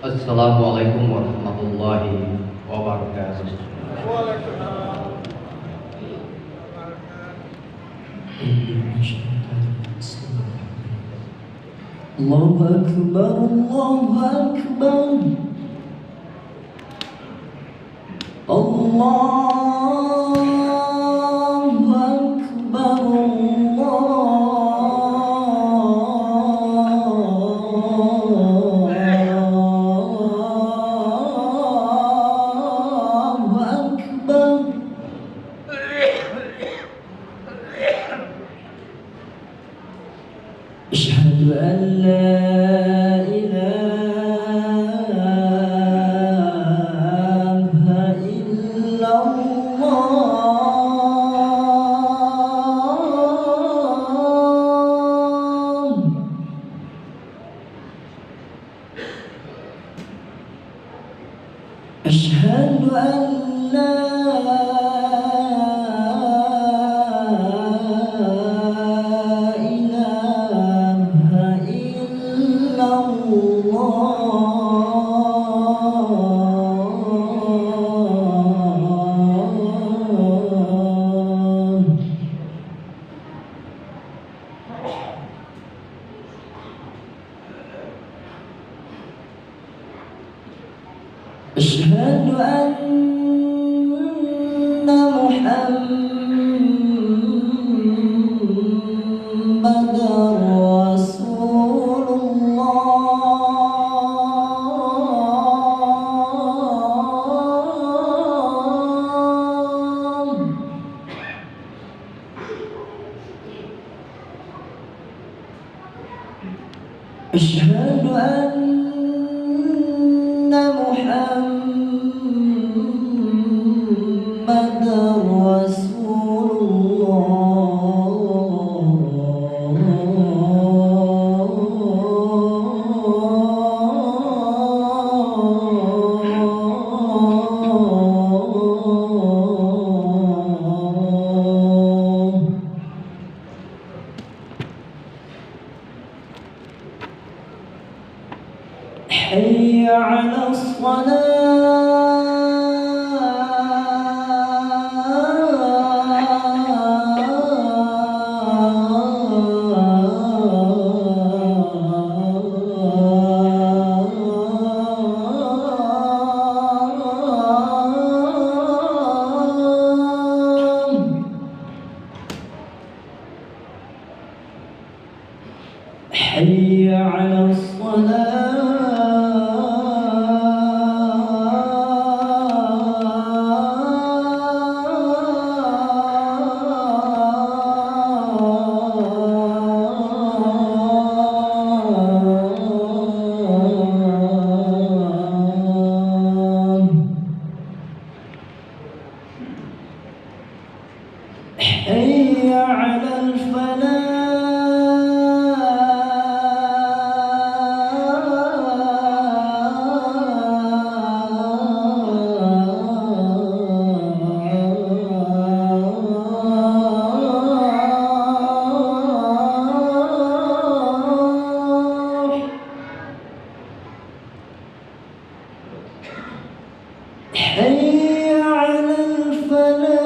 Assalamualaikum warahmatullahi wabarakatuh. Allahu Akbar, Allahu Akbar, Allahu Akbar, Allahu Akbar. Asyhadu an la ilaha illallah. Asyhadu an la ilaha illallah. Asyhadu anna Muhammadar Rasulullah. Asyhadu anna Muhammadar Rasulullah. حي على الصلاة. حي على الصلاة. حي على الفلاح. حي على الفلاح.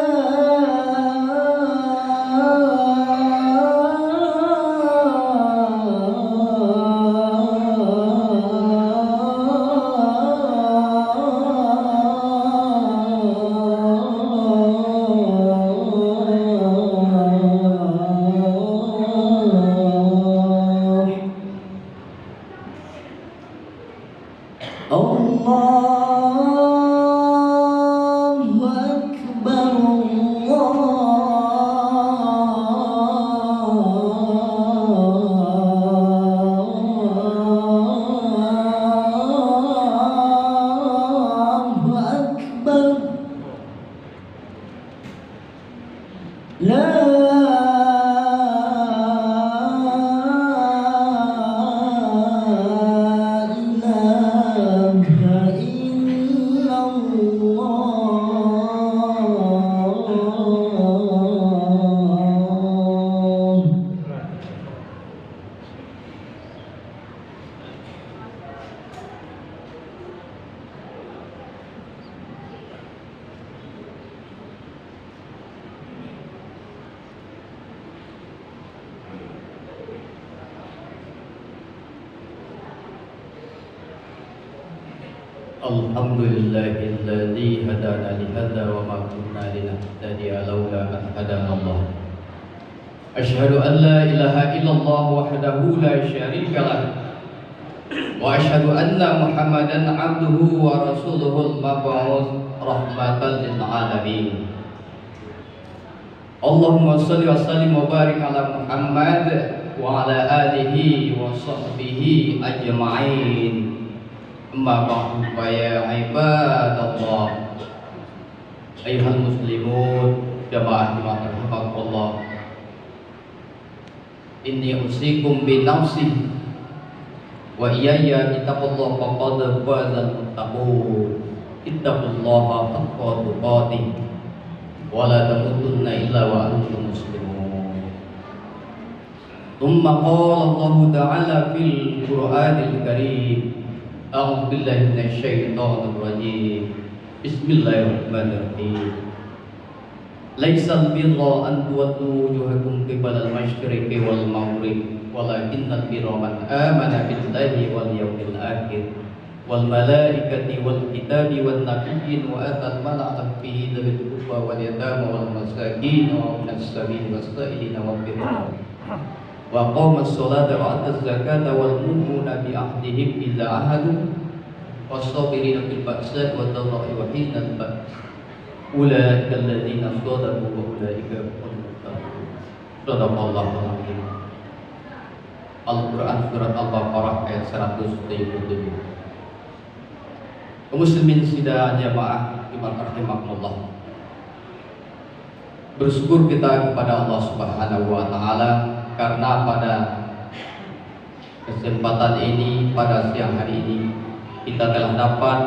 Allahu Akbar, Allahu Akbar. La ilaha Alhamdulillahilladzi hadana li hadza wa ma kunna linahtadiya laula an hadana Allah. Asyhadu an la ilaha illallah wahdahu la syarika lah. Wa asyhadu anna Muhammadan abduhu wa rasuluhul mab'uts rahmatan lil alamin. Allahumma shalli wa sallim wa barik ala Muhammad wa ala alihi wa sahbihi ajma'in. Amma ba'du fa ya ibadallah ayyuhal muslimun jamaah rahimakumullah. Inni usikum bi nafsi wa iyaya ittaqullah faqad fazal muttaqun. Ittaqullaha haqqa tuqatih wa la tamutunna illa wa antum muslimun. Thumma qala Allah ta'ala fil Qur'anil Karim. A'udzu billahi minasyaitonir rajim. Bismillahirrahmanirrahim. Laisal birra an tuwallu wujuhakum qibalal masyriqi wal maghrib, walakinnal birra man amana billahi wal yawmil akhir wal malaikati wal kitabi wan nabiyyin wa atal mala ala fihi dzil qurba wal yatama wal masakin wa ibnas sabil was-sa'ilina wal birra wa qamas salata wa ataz zakata wal mu'minuna bi ahdihim idza ahadu was-sabirina fil ba'sa'i wad dharra'i wa hinal ba's ulaika alladziina sadaqu wa ulaika humul muttaqun. Shadaqallahul azim. Al-Quran surat Al-Baqarah ayat 177. Kaum muslimin sidang jamaah rahimakumullah. Bersyukur kita kepada Allah Subhanahu wa taala karena pada kesempatan ini, pada siang hari ini kita telah dapat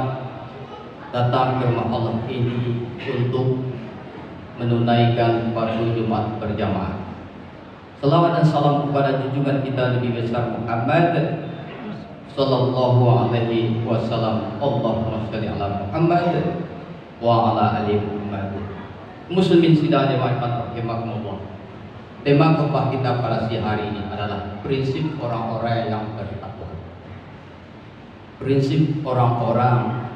datang ke rumah Allah ini untuk menunaikan fardu Jumat berjamaah. Selawat dan salam kepada junjungan kita Nabi besar Muhammad sallallahu alaihi wasallam. Allahumma shalli ala Muhammad wa ala ali Muhammad. Muslimin sidang jamaah rahimakumullah. Tema khotbah kita pada siang hari ini adalah prinsip orang-orang yang bertakwa. Prinsip orang-orang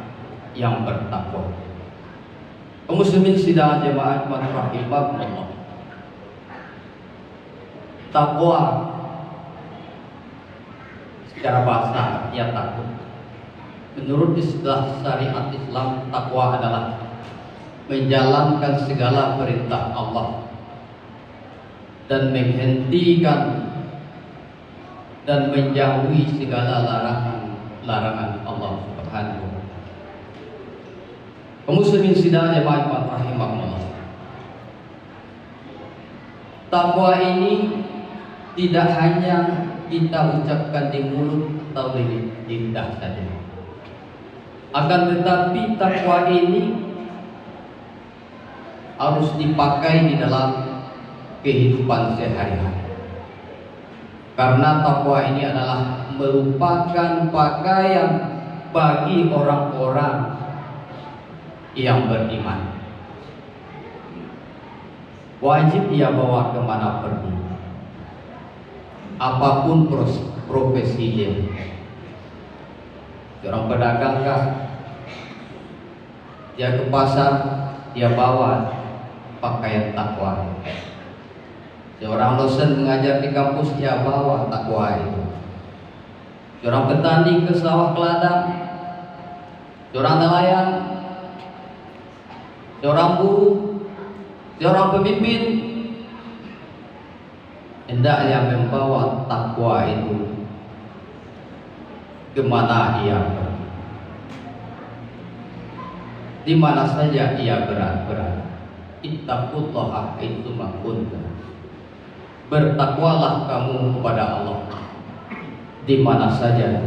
yang bertakwa. Muslimin sidang jamaah rahimakumullah. Takwa secara bahasa artinya takut. Menurut istilah syariat Islam, takwa adalah menjalankan segala perintah Allah dan menghentikan dan menjauhi segala larangan Allah Subhanahu wa taala. Muslimin sidang jamaah rahimahullah. Takwa ini tidak hanya kita ucapkan di mulut atau di lidah saja. Akan tetapi takwa ini harus dipakai di dalam kehidupan sehari-hari. Karena takwa ini adalah merupakan pakaian bagi orang-orang yang beriman. Wajib ia bawa kemana pergi, apapun profesi dia. Seorang pedagang kah, dia ke pasar, dia bawa pakaian takwa. Seorang dosen mengajar di kampus, dia bawa takwa itu. Seorang petani ke sawah ke ladang, seorang nelayan, seorang buruh, seorang pemimpin, hendaknya membawa takwa itu kemana ia pergi, di mana saja ia berada. Ittaqullaha haitsuma kuntum. Bertakwalah kamu kepada Allah di mana saja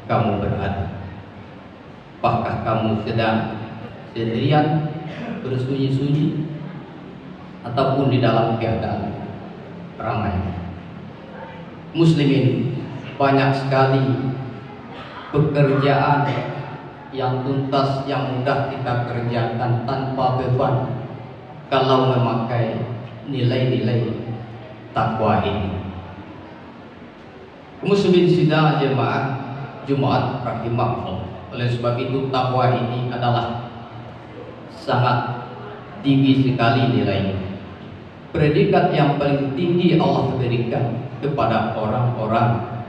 kamu berada. Apakah kamu sedang sendirian bersunyi-sunyi ataupun di dalam keadaan ramai? Muslimin, banyak sekali pekerjaan yang tuntas, yang mudah kita kerjakan tanpa beban kalau memakai nilai-nilai takwa ini. Muslimin sidang jemaah Jumat rahimahullah. Oleh sebab itu takwa ini adalah sangat tinggi sekali nilainya. Predikat yang paling tinggi Allah berikan kepada orang-orang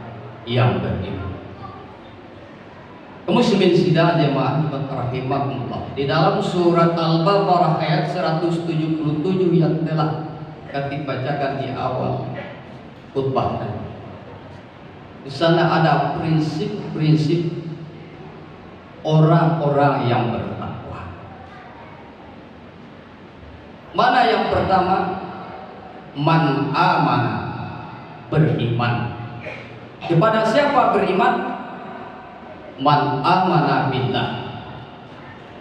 yang beriman. Kaum muslimin sidang jemaah rahimakumullah. Di dalam surat Al-Baqarah ayat 177 yang telah kami bacakan di awal khutbah tadi. Di sana ada prinsip-prinsip orang-orang yang bertakwa. Mana yang pertama? Man amana, beriman. Kepada siapa beriman? Man amana billah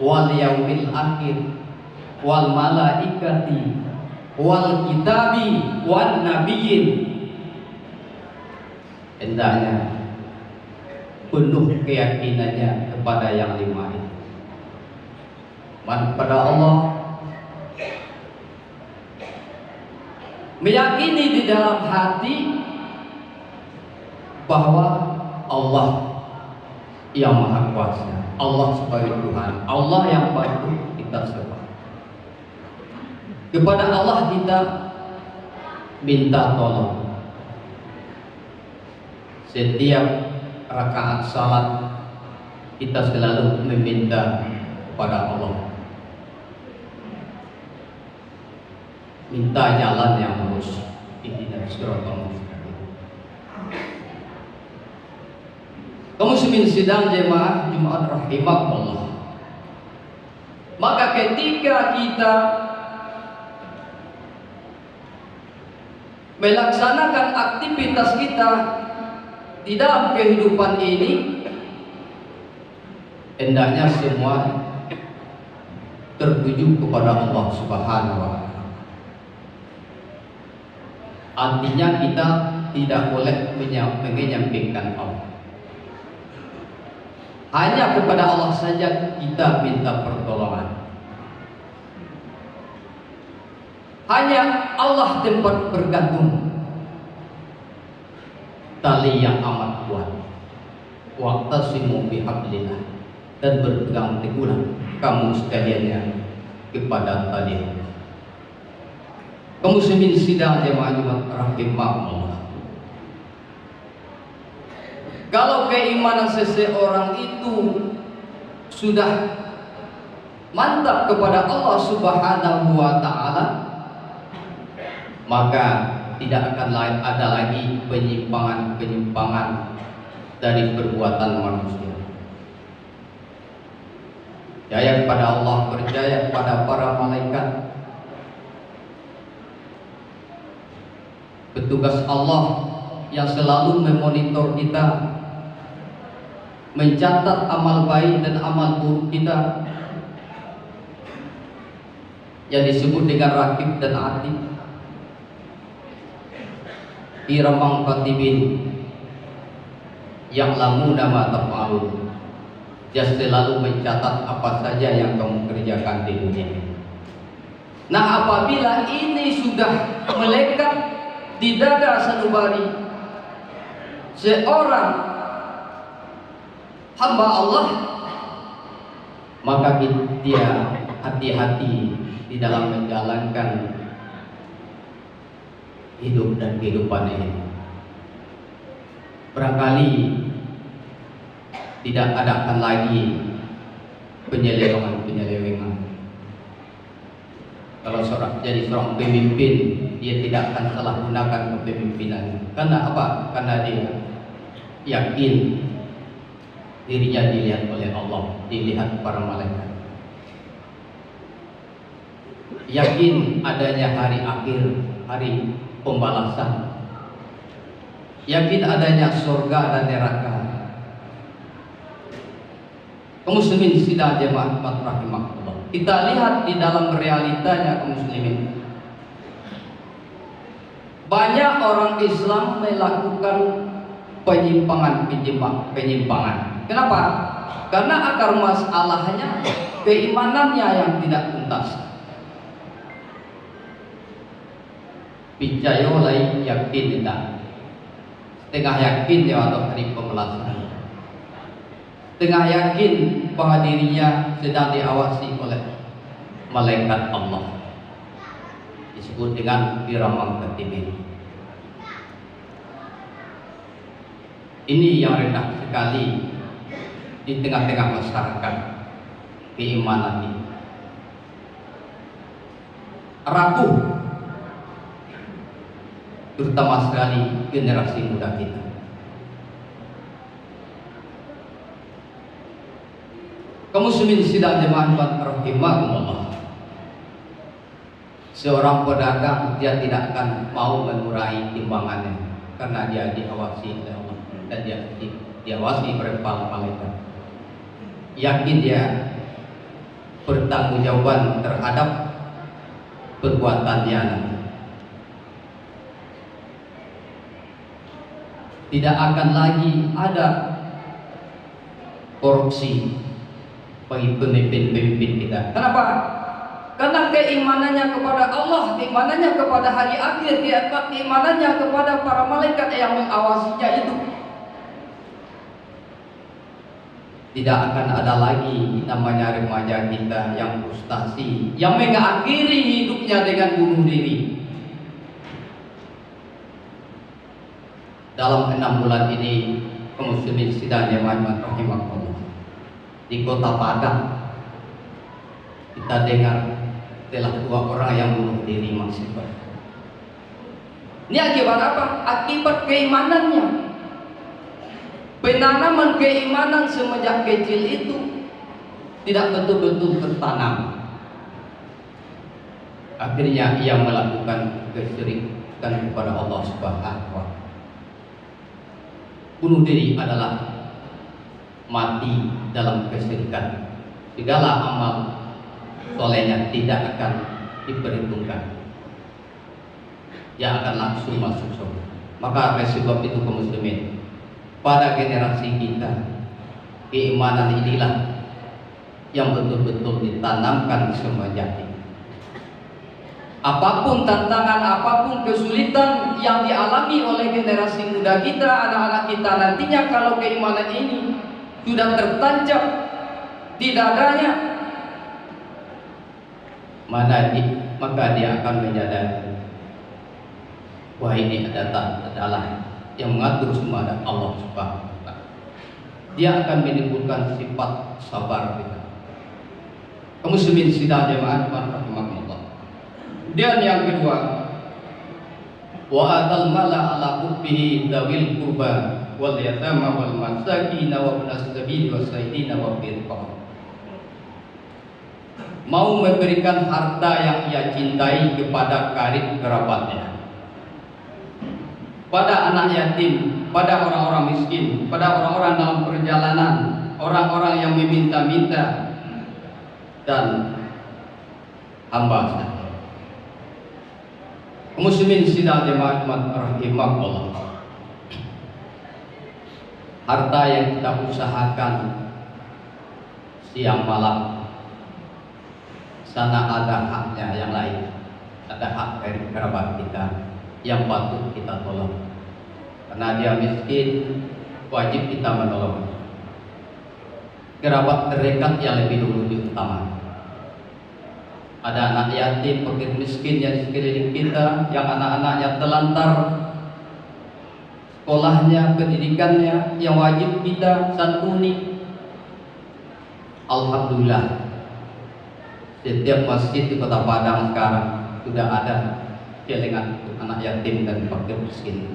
wal yaumil akhir wal malaikati wal kitabi wan nabiyyin. Hendaknya penuh keyakinannya kepada yang lima itu. Man kepada Allah, meyakini di dalam hati bahwa Allah yang Maha Kuasa, Allah sebagai Tuhan, Allah yang patut kita sembah. Kepada Allah kita minta tolong. Setiap rakaat salat kita selalu meminta kepada Allah, minta jalan yang lurus, ihdinas siratal mustaqim. Kaum muslimin sidang jemaah Jumat rahimakumullah. Maka ketika kita melaksanakan aktivitas kita di dalam kehidupan ini, hendaknya semua tertuju kepada Allah Subhanahu wa Ta'ala. Artinya kita tidak boleh menyampingkan Allah. Hanya kepada Allah saja kita minta pertolongan. Hanya Allah tempat bergantung. Tali yang amat kuat. Waqtasimu bihablillah, dan berpegang teguhlah kamu sekaliannya kepada tali. Kaum muslimin sidang jemaah Jumat rahimakumullah. Kalau keimanan seseorang itu sudah mantap kepada Allah Subhanahu wa Ta'ala, maka tidak akan ada lagi penyimpangan dari perbuatan manusia. Percaya kepada Allah, percaya kepada para malaikat. Petugas Allah yang selalu memonitor kita, mencatat amal baik dan amal buruk kita, yang disebut dengan raqib dan atid. Kiramang katibin yang lamu nama taf'alun, dia selalu mencatat apa saja yang kamu kerjakan di dunia ini. Nah, apabila ini sudah melekat di dada sanubari seorang hamba Allah, maka dia hati-hati di dalam menjalankan hidup dan kehidupan ini. Barangkali tidak adakan lagi penyelewengan. Kalau jadi seorang pemimpin, dia tidak akan salah gunakan kepemimpinan. Karena apa? Karena dia yakin dirinya dilihat oleh Allah, dilihat para malaikat. Yakin adanya hari akhir, hari pembalasan. Yakin adanya surga dan neraka. Kaum muslimin sidang jemaah rahimakumullah. Kita lihat di dalam realitanya kaum muslimin, banyak orang Islam melakukan penyimpangan. Kenapa? Karena akar masalahnya keimanannya yang tidak tuntas. Percaya lain yakin tidak, setengah yakin ya atau hari pembelasan, tengah yakin bahwa dirinya sedang diawasi oleh malaikat Allah, disebut dengan kiramam katibin. Ini yang rendah sekali di tengah-tengah masyarakat keimanan ini. Rapuh, terutama sekali generasi muda kita. Kaum muslimin sidang jemaah rahimakumullah. Seorang pedagang dia tidak akan mau mengurangi timbangannya karena dia diawasi oleh Allah dan dia diawasi oleh para malaikat. Yakin dia bertanggungjawaban terhadap perbuatannya nanti. Tidak akan lagi ada korupsi bagi pemimpin-pemimpin kita. Kenapa? Karena keimanannya kepada Allah, keimanannya kepada hari akhir, keimanannya kepada para malaikat yang mengawasinya itu. Tidak akan ada lagi namanya remaja kita yang frustasi, yang mengakhiri hidupnya dengan bunuh diri. Dalam 6 bulan ini, kaum muslimin sidang jemaah rahimakumullah, di kota Padang kita dengar telah 2 orang yang bunuh diri maksimal. Ini akibat apa? Akibat keimanannya. Penanaman keimanan semenjak kecil itu tidak betul-betul tertanam. Akhirnya ia melakukan kesyirikan kepada Allah Subhanahu wa Ta'ala. Bunuh diri adalah mati dalam kesyirikan. Segala amal solehnya tidak akan diperhitungkan, dia akan langsung masuk surga. Maka oleh sebab itu kaum muslimin, pada generasi kita keimanan inilah yang betul-betul ditanamkan semenjak ini. Apapun tantangan, apapun kesulitan yang dialami oleh generasi muda kita, anak-anak kita nantinya, kalau keimanan ini sudah tertancap di dadanya, maka dia akan menyadari bahwa ini adalah yang mengatur semua ada Allah Subhanahu wa Ta'ala. Dia akan menimbulkan sifat sabar kita. Kaum muslimin sidang jemaah rahimakumullah. Dan yang kedua, wa atal mala ala hubbihi dawil qurba wal yatama wal masakin wa ibnas sabil wasaidin wa fil qurba. Mau memberikan harta yang ia cintai kepada karib kerabatnya, pada anak yatim, pada orang-orang miskin, pada orang-orang dalam perjalanan, orang-orang yang meminta-minta, dan hamba sahaya. Muslimin sidang jemaah rahimakumullah. Harta yang kita usahakan siang malam, sana ada haknya yang lain, ada hak dari kerabat kita yang patut kita tolong. Karena dia miskin, wajib kita menolong. Kerabat terdekat yang lebih dulu diutamakan. Ada anak yatim, fakir miskin yang di sekeliling kita, yang anak-anaknya telantar, sekolahnya, pendidikannya yang wajib kita santuni. Alhamdulillah, setiap masjid di Kota Padang sekarang sudah ada celengan untuk anak yatim dan fakir miskin.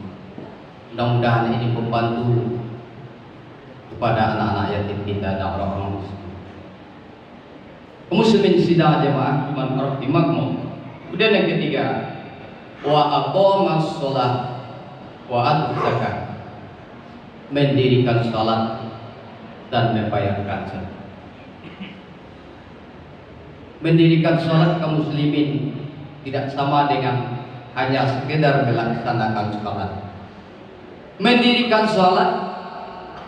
Mudah-mudahan ini membantu kepada anak-anak yatim kita dan orang-orang miskin. Muslimin sidang jemaah iman rahimakumullah. Kemudian yang ketiga, wa aqamas shalah wa atu zakat, mendirikan salat dan membayarkan zakat. Mendirikan salat kaum muslimin tidak sama dengan hanya sekedar melaksanakan salat. Mendirikan salat,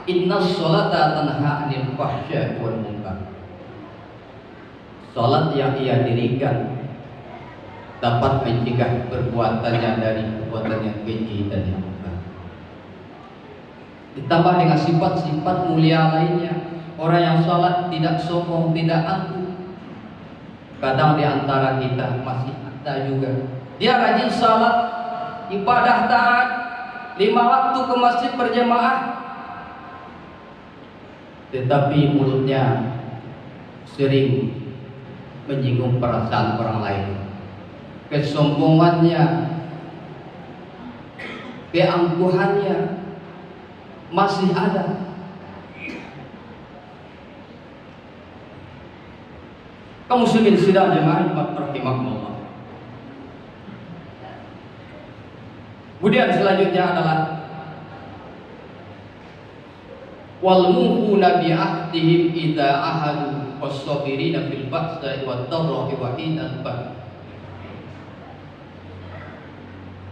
inna sholata tanha 'anil fahsya'i wal munkar. Salat yang ia dirikan dapat mencegah perbuatannya dari perbuatan yang keji dan yang munkar. Ditambah dengan sifat-sifat mulia lainnya, Orang yang salat tidak sombong, tidak angkuh. Kadang di antara kita masih ada juga. Dia rajin salat, ibadah taat, 5 waktu ke masjid berjamaah, tetapi mulutnya sering menyinggung perasaan orang lain. Kesombongannya, keangkuhannya masih ada. Kaum muslimin sidang jemaah rahimakumullah. Kemudian selanjutnya adalah wal mufuna bi ahdihim idza ahadu was-sabirina fil ba'sa'i wad-dharra'i wa hinal ba's.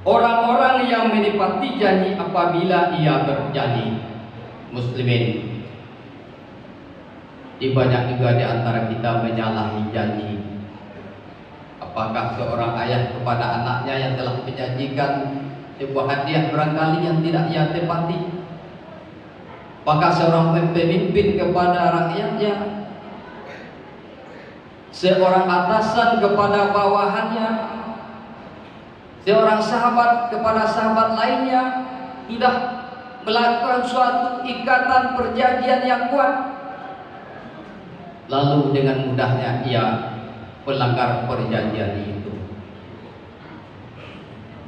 Orang-orang yang menepati janji apabila ia berjanji. Muslimin, di banyak juga di antara kita menyalahi janji. Apakah seorang ayah kepada anaknya yang telah menjanjikan sebuah hadiah barangkali yang tidak ia tepati? Apakah seorang pemimpin kepada rakyatnya, seorang atasan kepada bawahannya, seorang sahabat kepada sahabat lainnya sudah melakukan suatu ikatan perjanjian yang kuat, lalu dengan mudahnya ia melanggar perjanjian itu?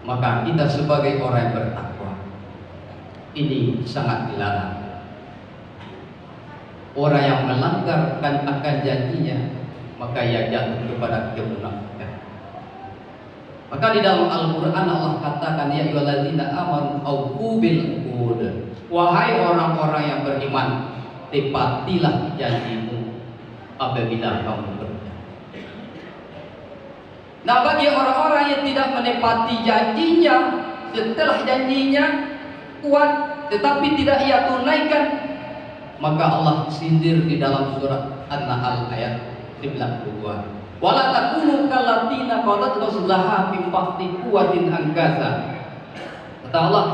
Maka kita sebagai orang yang bertakwa, ini sangat dilarang. Orang yang melanggarkan akan janjinya, maka ia jatuh kepada kemunafikan. Maka di dalam Al-Quran Allah katakan, ya ayyuhalladzina amanu aufu bil uqud. Wahai orang-orang yang beriman, tepatilah janjimu apabila kamu berjanji. Nah, bagi orang-orang yang tidak menepati janjinya, setelah janjinya kuat tetapi tidak ia tunaikan, maka Allah sindir di dalam surat An-Nahl ayat 92. Wala takunu kallatina qadat rasulullah min ba'di quwwatin angkasa. Kata Allah,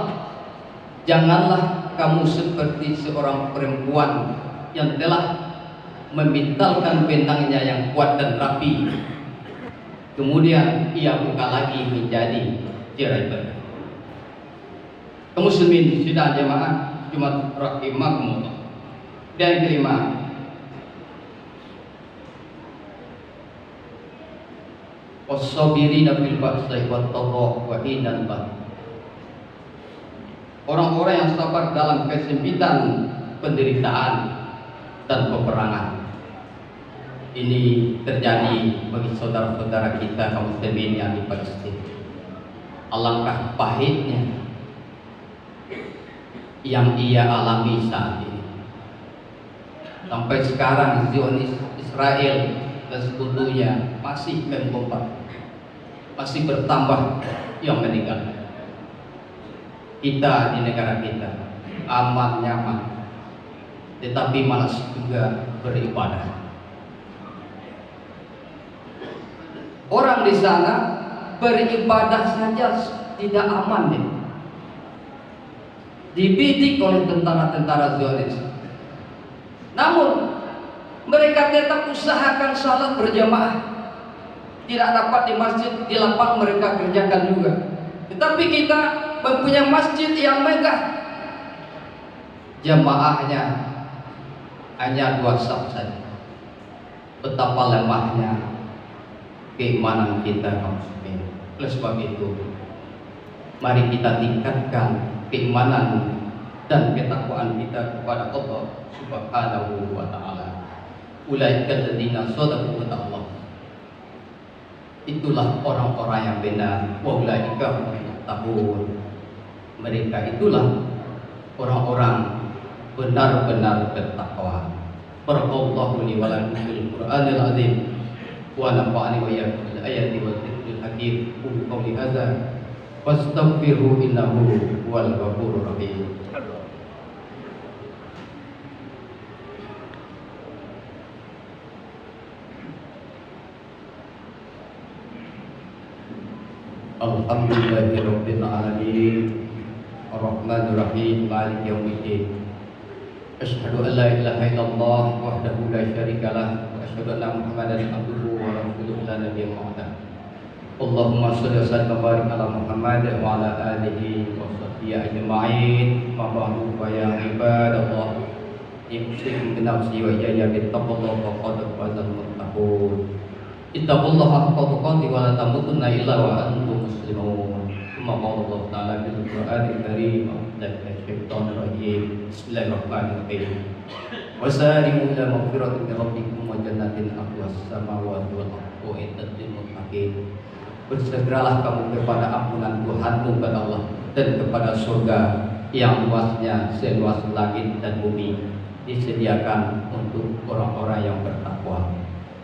janganlah kamu seperti seorang perempuan yang telah memintalkan benangnya yang kuat dan rapi, kemudian ia buka lagi menjadi tirai benang. Kaum muslimin sidang jemaah Jumat rahimakumullah. Dan yang kelima, was-sabirina fil ba'sa'i wat-dharra'i wa hinal ba's. Orang-orang yang sabar dalam kesempitan, penderitaan dan peperangan. Ini terjadi bagi saudara-saudara kita kaum muslimin yang di Palestina. Alangkah pahitnya yang ia alami saat ini. Sampai sekarang Zionis Israel dan sekutunya masih membombar, masih bertambah yang meninggal. Kita di negara kita aman nyaman, tetapi malas juga beribadah. Orang di sana beribadah saja tidak aman ya. Dibidik oleh tentara-tentara Zionis. Namun mereka tetap usahakan salat berjamaah. Tidak dapat di masjid, di lapang mereka kerjakan juga. Tetapi kita mempunyai masjid yang megah, jamaahnya hanya 2 saf saja. Betapa lemahnya keimanan kita kaum muslimin. Oleh sebab itu, mari kita tingkatkan keimanan dan ketakwaan kita kepada Allah Subhanahu wa taala. Ulaikal ladzina shadaqu wa Allah. Itulah orang-orang yang benar. Wa ulaika humul muttaqun. Mereka itulah orang-orang benar-benar bertakwa. Barakallahu li wa lakum fil Qur'anil azim wa nafa'ani wa iyyakum bil ayati wal dzikril hakim. Qul hadza wastaghfiru innahu huwal ghafurur rahim. Alhamdulillahirabbil alamin arrahmanir rahim maliki yaumiddin Asyhadu an la ilaha illallah wahdahu la syarika lah wa asyhadu anna Muhammadan abduhu wa rasuluhu la nabiyya ba'da. Allahumma shalli wa sallim wa barik ala Muhammad wa ala alihi wa sahbihi ajma'in. Ma ba'du fa ya ibadallah. Imsikum bi nafsi wa iyaya bi taqwa faqad fazal muttaqun. Ittaqullaha haqqa tuqatih wa la tamutunna illa wa antum muslimun. Kama qala Allah ta'ala fil Qur'anil Karim dan syaitanir rajim. Bismillahirrahmanirrahim. Wasari'u ila maghfiratin min rabbikum wa jannatin arduha as-samawati wal ardu uiddat lil muttaqin. Bersegeralah kamu kepada ampunan Tuhanmu kepada Allah dan kepada surga yang luasnya seluas langit dan bumi, disediakan untuk orang-orang yang bertakwa.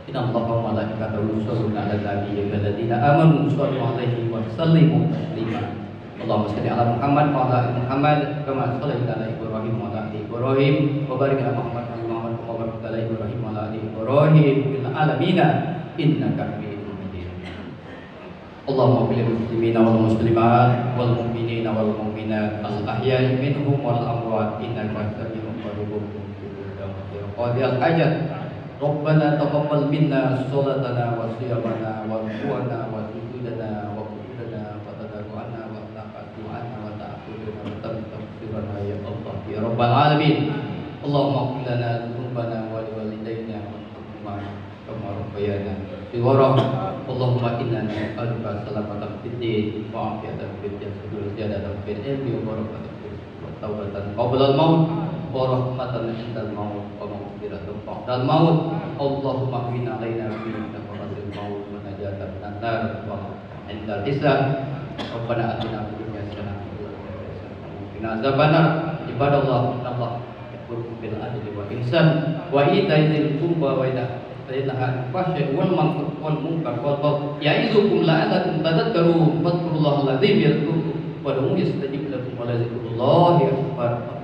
Inna Allaha wa malaikatahu yusholluna 'alan nabiyyi alladzina amanu shallu 'alaihi wa sallimu taslima. Allahumma shalli 'ala Muhammad wa 'ala ali Muhammad kama shallaita 'ala Ibrahim wa 'ala ali Ibrahim wa barik 'ala Muhammad wa 'ala Muhammad kama barakta 'ala Ibrahim wa 'ala ali Ibrahim fil 'alamin innaka Hamidum Majid. Allahumma fil muslimina wal muslimat wal mu'minina wal mu'minat al ahya'i minhum wal amwat innaka sami'un qaribun mujibul qadiyal hajat. Rabbana taqabbal minna sholatana wa siyamana wa ruku'ana wa sujudana wa qudana wa tadaru'ana wa taqatu'ana wa ta'khudana wa taqfirana ya Allah ya Rabbal Alamin. Allahumma qil lana dhunubana wa liwalidayna wa kama rabbayana shighara. Allahumma inna nas'aluka salamatan fid din wa afiyatan fid jasad wa ziyadatan fil ilmi wa barakatan fil rizqi wa tawbatan qabla al-maut wa rahmatan indal maut wa maghfiratan ba'dal maut. Allahumma qina 'alaina fi nafaratil maut wa najatan minan nar wa indal hisab. Rabbana atina fid dunya hasanah wa fil akhirati hasanah wa qina adzabannar. Ibadallah, Allah ya'muru bil adli wal ihsan wa ita'i dzil qurba wa yanha 'anil fahsya'i wal munkar wal baghi ya'izukum la'allakum tadhakkarun. Fadhkurullaha al-'azim yadhkurkum wa ud'uuhu yastajib lakum wa la dzikrullahi akbar.